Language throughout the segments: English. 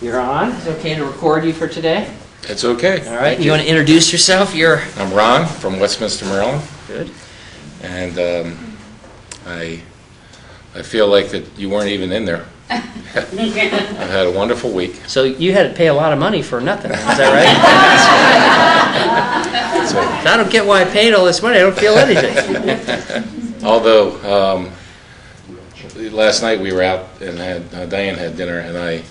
You're on. Is it okay to record you for today? It's okay. All right. You want to introduce yourself? I'm Ron from Westminster, Maryland. Good. And I feel like that you weren't even in there. I've had a wonderful week. So you had to pay a lot of money for nothing. Is that right? So, I don't get why I paid all this money. I don't feel anything. although last night we were out and Diane had dinner, and I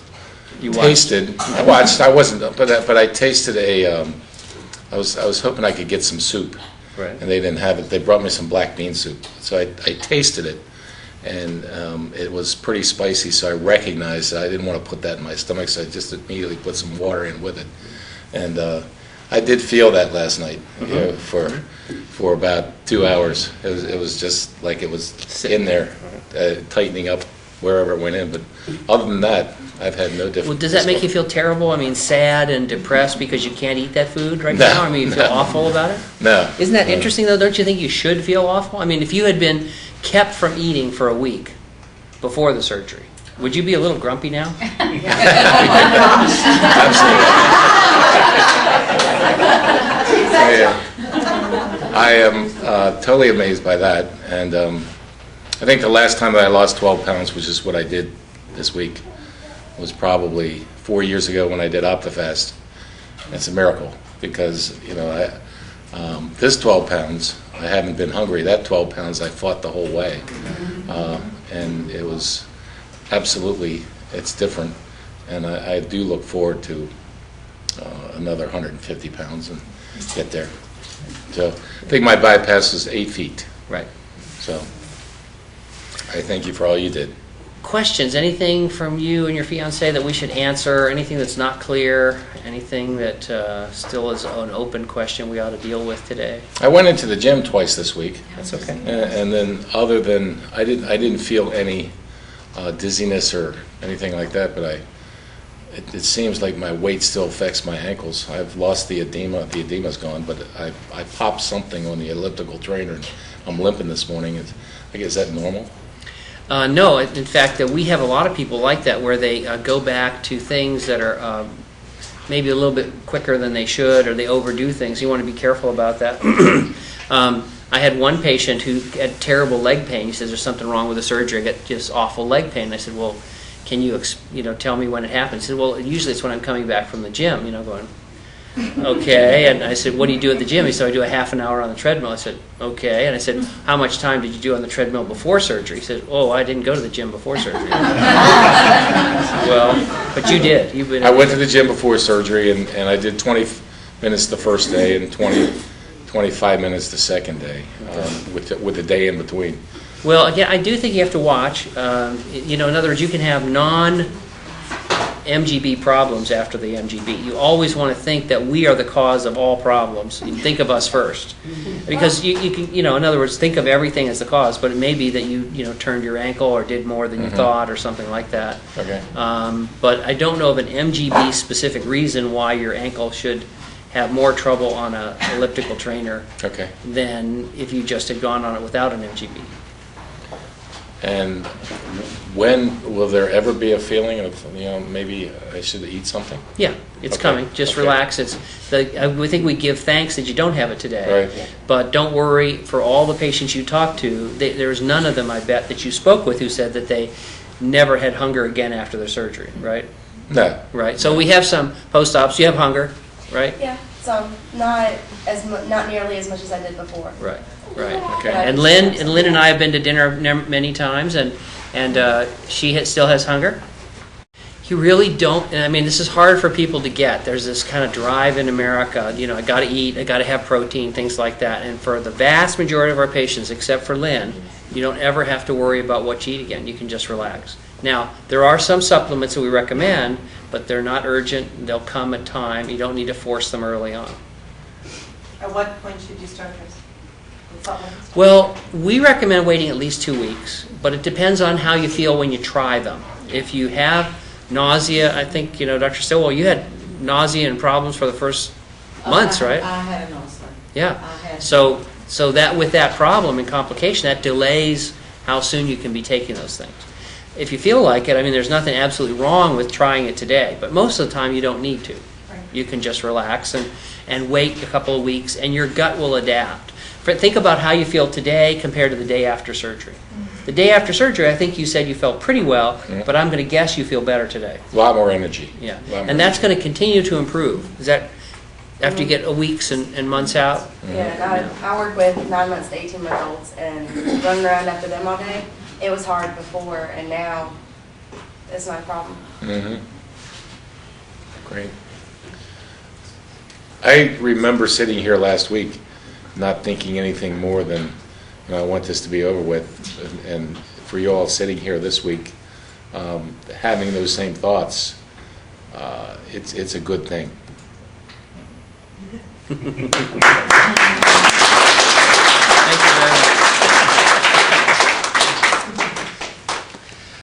tasted. I watched. I wasn't, but I tasted a. I was hoping I could get some soup, Right. and they didn't have it. They brought me some black bean soup, so I tasted it, and it was pretty spicy. So I recognized that I didn't want to put that in my stomach, so I just immediately put some water in with it, and I did feel that last night, you know, for about 2 hours. It was just like it was in there, tightening up wherever it went in. But other than that, I've had no difference. Well, does that make you feel terrible? I mean, sad and depressed because you can't eat that food right now? I mean, you feel awful about it? No. Isn't that interesting, though? Don't you think you should feel awful? I mean, if you had been kept from eating for a week before the surgery, would you be a little grumpy now? Absolutely. I am totally amazed by that, and I think the last time that I lost 12 pounds, which is what I did this week, was probably 4 years ago when I did OptiFast. It's a miracle because, you know, this 12 pounds, I haven't been hungry. That 12 pounds, I fought the whole way, and it was absolutely, it's different, and I do look forward to another 150 pounds and get there. So I think my bypass is 8 feet. Right. So I thank you for all you did. Questions? Anything from you and your fiance that we should answer? Anything that's not clear? Anything that still is an open question we ought to deal with today? I went into the gym twice this week. That's okay. And then, other than I didn't feel any dizziness or anything like that. But it seems like my weight still affects my ankles. I've lost the edema. The edema's gone, but I popped something on the elliptical trainer, and I'm limping this morning. Is that normal? No, in fact, we have a lot of people like that where they go back to things that are maybe a little bit quicker than they should, or they overdo things. You want to be careful about that. I had one patient who had terrible leg pain. He says, there's something wrong with the surgery. I got just awful leg pain. And I said, well, can you tell me when it happened? He said, well, usually it's when I'm coming back from the gym, going, okay. And I said, what do you do at the gym? He said, I do a half an hour on the treadmill. I said, okay. And I said, how much time did you do on the treadmill before surgery? He said, oh, I didn't go to the gym before surgery. Well, but you did. I went to the gym before surgery, and I did 20 minutes the first day and 25 minutes the second day, with the day in between. Well, again, I do think you have to watch. In other words, you can have non-MGB problems after the MGB. You always want to think that we are the cause of all problems. You think of us first, because you can, in other words, think of everything as the cause. But it may be that you turned your ankle or did more than you thought or something like that. Okay. But I don't know of an MGB specific reason why your ankle should have more trouble on an elliptical trainer than if you just had gone on it without an MGB. And when will there ever be a feeling of, maybe I should eat something? Yeah, it's coming. Just relax. I think we give thanks that you don't have it today. Right. But don't worry, for all the patients you talked to, there's none of them, I bet, that you spoke with who said that they never had hunger again after their surgery, right? No. Right. So we have some post-ops. You have hunger, right? Yeah, so not nearly as much as I did before. Right. Right. Okay. And Lynn and I have been to dinner many times, and she still has hunger. You really don't. And I mean, this is hard for people to get. There's this kind of drive in America. I got to eat. I got to have protein, things like that. And for the vast majority of our patients, except for Lynn, you don't ever have to worry about what you eat again. You can just relax. Now, there are some supplements that we recommend, but they're not urgent. They'll come at time. You don't need to force them early on. At what point should you start this? Well, we recommend waiting at least 2 weeks, but it depends on how you feel when you try them. If you have nausea, I think, Dr. Stillwell, you had nausea and problems for the first months, right? I had a nausea. Yeah. So that with that problem and complication, that delays how soon you can be taking those things. if you feel like it, I mean, there's nothing absolutely wrong with trying it today, but most of the time you don't need to. Right. You can just relax and wait a couple of weeks, and your gut will adapt. Think about how you feel today compared to the day after surgery. The day after surgery, I think you said you felt pretty well, but I'm going to guess you feel better today. A lot more energy. Yeah, A lot more and that's energy. going to continue to improve. Is that after you get weeks and months out? Yeah, and I work with 9 months to 18-month-olds, and running around after them all day, it was hard before, and now it's not a problem. Great. I remember sitting here last week, not thinking anything more than, I want this to be over with, and for you all sitting here this week, having those same thoughts, it's a good thing.